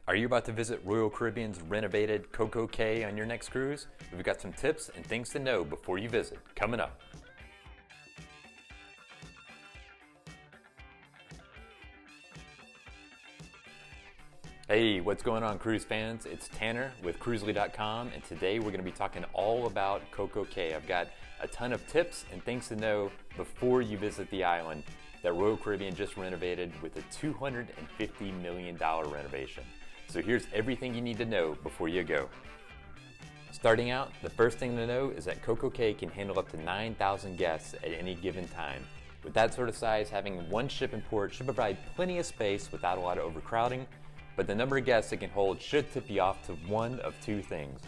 Are you about to visit Royal Caribbean's renovated CocoCay on your next cruise? We've got some tips and things to know before you visit, coming up. Hey, what's going on, cruise fans? It's Tanner with Cruzely.com, and today we're going to be talking all about CocoCay. I've got a ton of tips and things to know before you visit the island that Royal Caribbean just renovated with a $250 million renovation. So here's everything you need to know before you go. Starting out, the first thing to know is that CocoCay can handle up to 9,000 guests at any given time. With that sort of size, having one ship in port should provide plenty of space without a lot of overcrowding. But the number of guests it can hold should tip you off to one of two things.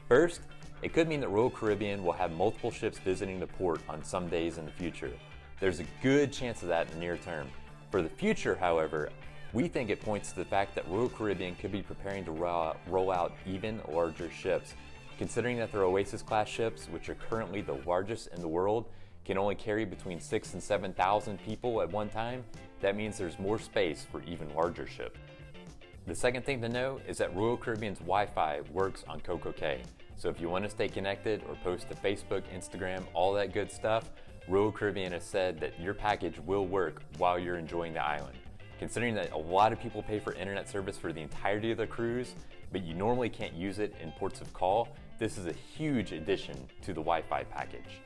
First, it could mean that Royal Caribbean will have multiple ships visiting the port on some days in the future. There's a good chance of that in the near term. For the future, however, we think it points to the fact that Royal Caribbean could be preparing to roll out even larger ships. Considering that their Oasis class ships, which are currently the largest in the world, can only carry between 6,000 and 7,000 people at one time, that means there's more space for even larger ships. The second thing to know is that Royal Caribbean's Wi-Fi works on CocoCay. So if you want to stay connected or post to Facebook, Instagram, all that good stuff, Royal Caribbean has said that your package will work while you're enjoying the island. Considering that a lot of people pay for internet service for the entirety of the cruise, but you normally can't use it in ports of call, this is a huge addition to the Wi-Fi package.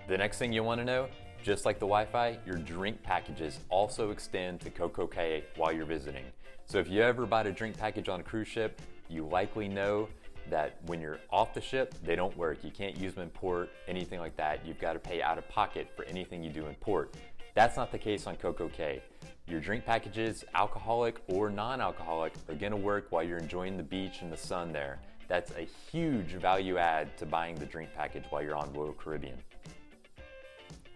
The next thing you want to know, just like the Wi-Fi, your drink packages also extend to CocoCay while you're visiting. So if you ever bought a drink package on a cruise ship, you likely know that when you're off the ship, they don't work. You can't use them in port, anything like that. You've got to pay out of pocket for anything you do in port. That's not the case on CocoCay. Your drink packages, alcoholic or non-alcoholic, are going to work while you're enjoying the beach and the sun there. That's a huge value add to buying the drink package while you're on Royal Caribbean.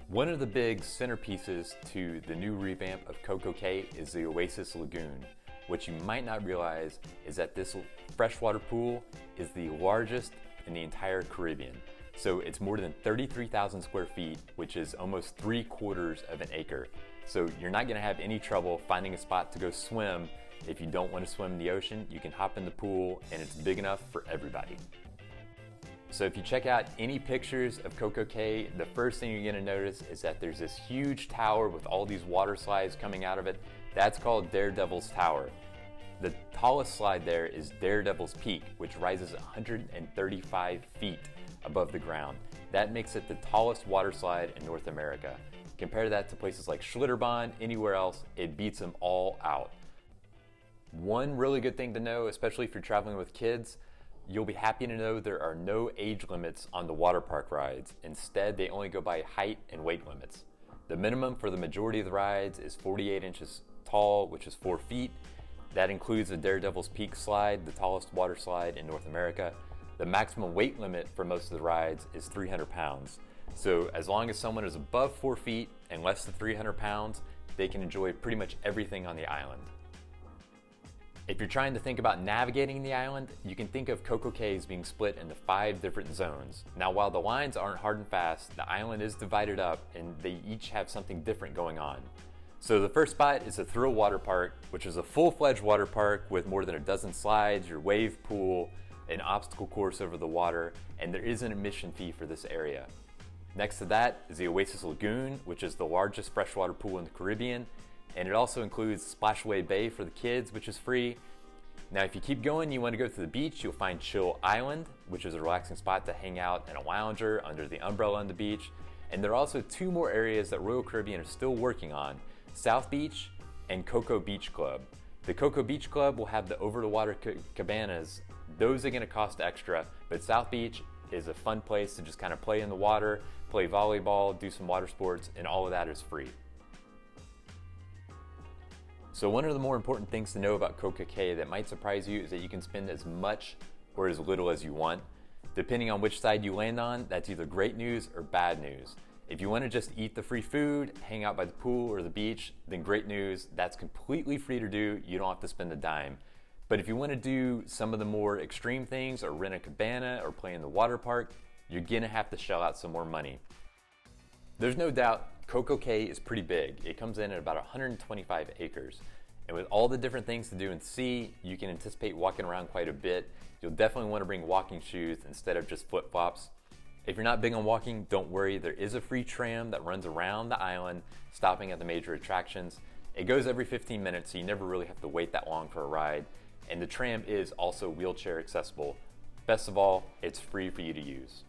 One of the big centerpieces to the new revamp of CocoCay is the Oasis Lagoon. What you might not realize is that this freshwater pool is the largest in the entire Caribbean. So it's more than 33,000 square feet, which is almost 3/4 of an acre. So you're not going to have any trouble finding a spot to go swim. If you don't want to swim in the ocean, you can hop in the pool, and it's big enough for everybody. So if you check out any pictures of CocoCay, the first thing you're going to notice is that there's this huge tower with all these water slides coming out of it. That's called Daredevils Tower. The tallest slide there is Daredevils Peak, which rises 135 feet above the ground. That makes it the tallest water slide in North America. Compare that to places like Schlitterbahn, anywhere else, it beats them all out. One really good thing to know, especially if you're traveling with kids, you'll be happy to know there are no age limits on the water park rides. Instead, they only go by height and weight limits. The minimum for the majority of the rides is 48 inches tall, which is 4 feet. That includes the Daredevil's Peak slide, the tallest water slide in North America. The maximum weight limit for most of the rides is 300 pounds. So as long as someone is above 4 feet and less than 300 pounds, they can enjoy pretty much everything on the island. If you're trying to think about navigating the island, you can think of CocoCay as being split into 5 different zones. Now, while the lines aren't hard and fast, the island is divided up and they each have something different going on. So the first spot is the Thrill Water Park, which is a full-fledged water park with more than a dozen slides, your wave pool, an obstacle course over the water, and there is an admission fee for this area. Next to that is the Oasis Lagoon, which is the largest freshwater pool in the Caribbean. And it also includes Splashaway Bay for the kids, which is free. Now, if you keep going, you want to go to the beach, you'll find Chill Island, which is a relaxing spot to hang out in a lounger under the umbrella on the beach. And there are also 2 more areas that Royal Caribbean is still working on, South Beach and Coco Beach Club. The Coco Beach Club will have the over-the-water cabanas. Those are going to cost extra, but South Beach is a fun place to just kind of play in the water, play volleyball, do some water sports, and all of that is free. So one of the more important things to know about CocoCay that might surprise you is that you can spend as much or as little as you want. Depending on which side you land on, that's either great news or bad news. If you want to just eat the free food, hang out by the pool or the beach, then great news, that's completely free to do. You don't have to spend a dime. But if you want to do some of the more extreme things or rent a cabana or play in the water park, you're gonna have to shell out some more money. There's no doubt CocoCay is pretty big. It comes in at about 125 acres. And with all the different things to do and see, you can anticipate walking around quite a bit. You'll definitely want to bring walking shoes instead of just flip-flops. If you're not big on walking, don't worry. There is a free tram that runs around the island, stopping at the major attractions. It goes every 15 minutes, so you never really have to wait that long for a ride. And the tram is also wheelchair accessible. Best of all, it's free for you to use.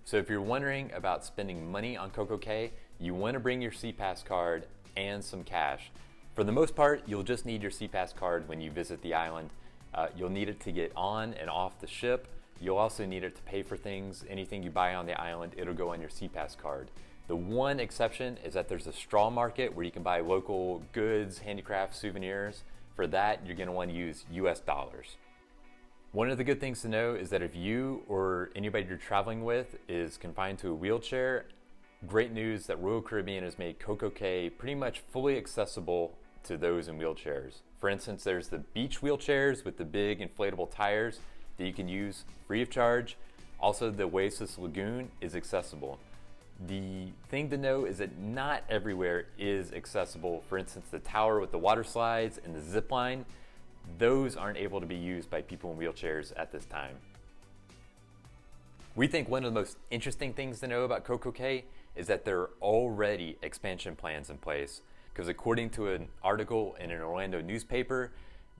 So if you're wondering about spending money on CocoCay, you want to bring your SeaPass card and some cash. For the most part, you'll just need your SeaPass card when you visit the island. You'll need it to get on and off the ship. You'll also need it to pay for things. Anything you buy on the island, it'll go on your SeaPass card. The one exception is that there's a straw market where you can buy local goods, handicraft, souvenirs. For that, you're going to want to use US dollars. One of the good things to know is that if you or anybody you're traveling with is confined to a wheelchair, great news that Royal Caribbean has made CocoCay pretty much fully accessible to those in wheelchairs. For instance, there's the beach wheelchairs with the big inflatable tires that you can use free of charge. Also, the Oasis Lagoon is accessible. The thing to know is that not everywhere is accessible. For instance, the tower with the water slides and the zip line, those aren't able to be used by people in wheelchairs at this time. We think one of the most interesting things to know about CocoCay is that there are already expansion plans in place, because according to an article in an Orlando newspaper,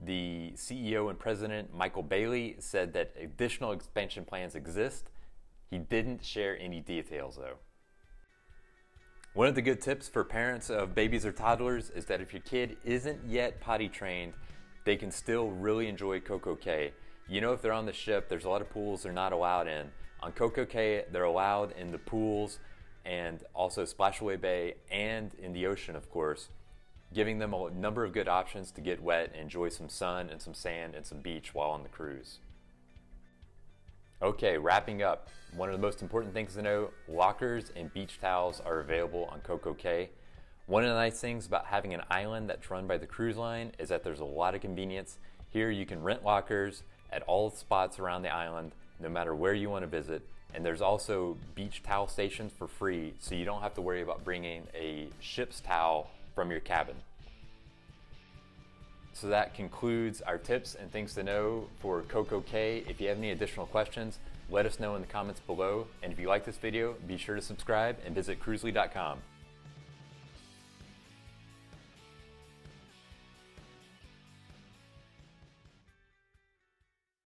the CEO and president, Michael Bailey, said that additional expansion plans exist. He didn't share any details though. One of the good tips for parents of babies or toddlers is that if your kid isn't yet potty trained, they can still really enjoy CocoCay. You know, if they're on the ship, there's a lot of pools they're not allowed in. On CocoCay, they're allowed in the pools and also Splashaway Bay and in the ocean, of course, giving them a number of good options to get wet and enjoy some sun and some sand and some beach while on the cruise. Okay, wrapping up. One of the most important things to know, lockers and beach towels are available on CocoCay. One of the nice things about having an island that's run by the cruise line is that there's a lot of convenience. Here you can rent lockers at all spots around the island, no matter where you want to visit. And there's also beach towel stations for free, so you don't have to worry about bringing a ship's towel from your cabin. So that concludes our tips and things to know for CocoCay. If you have any additional questions, let us know in the comments below. And if you like this video, be sure to subscribe and visit Cruzely.com.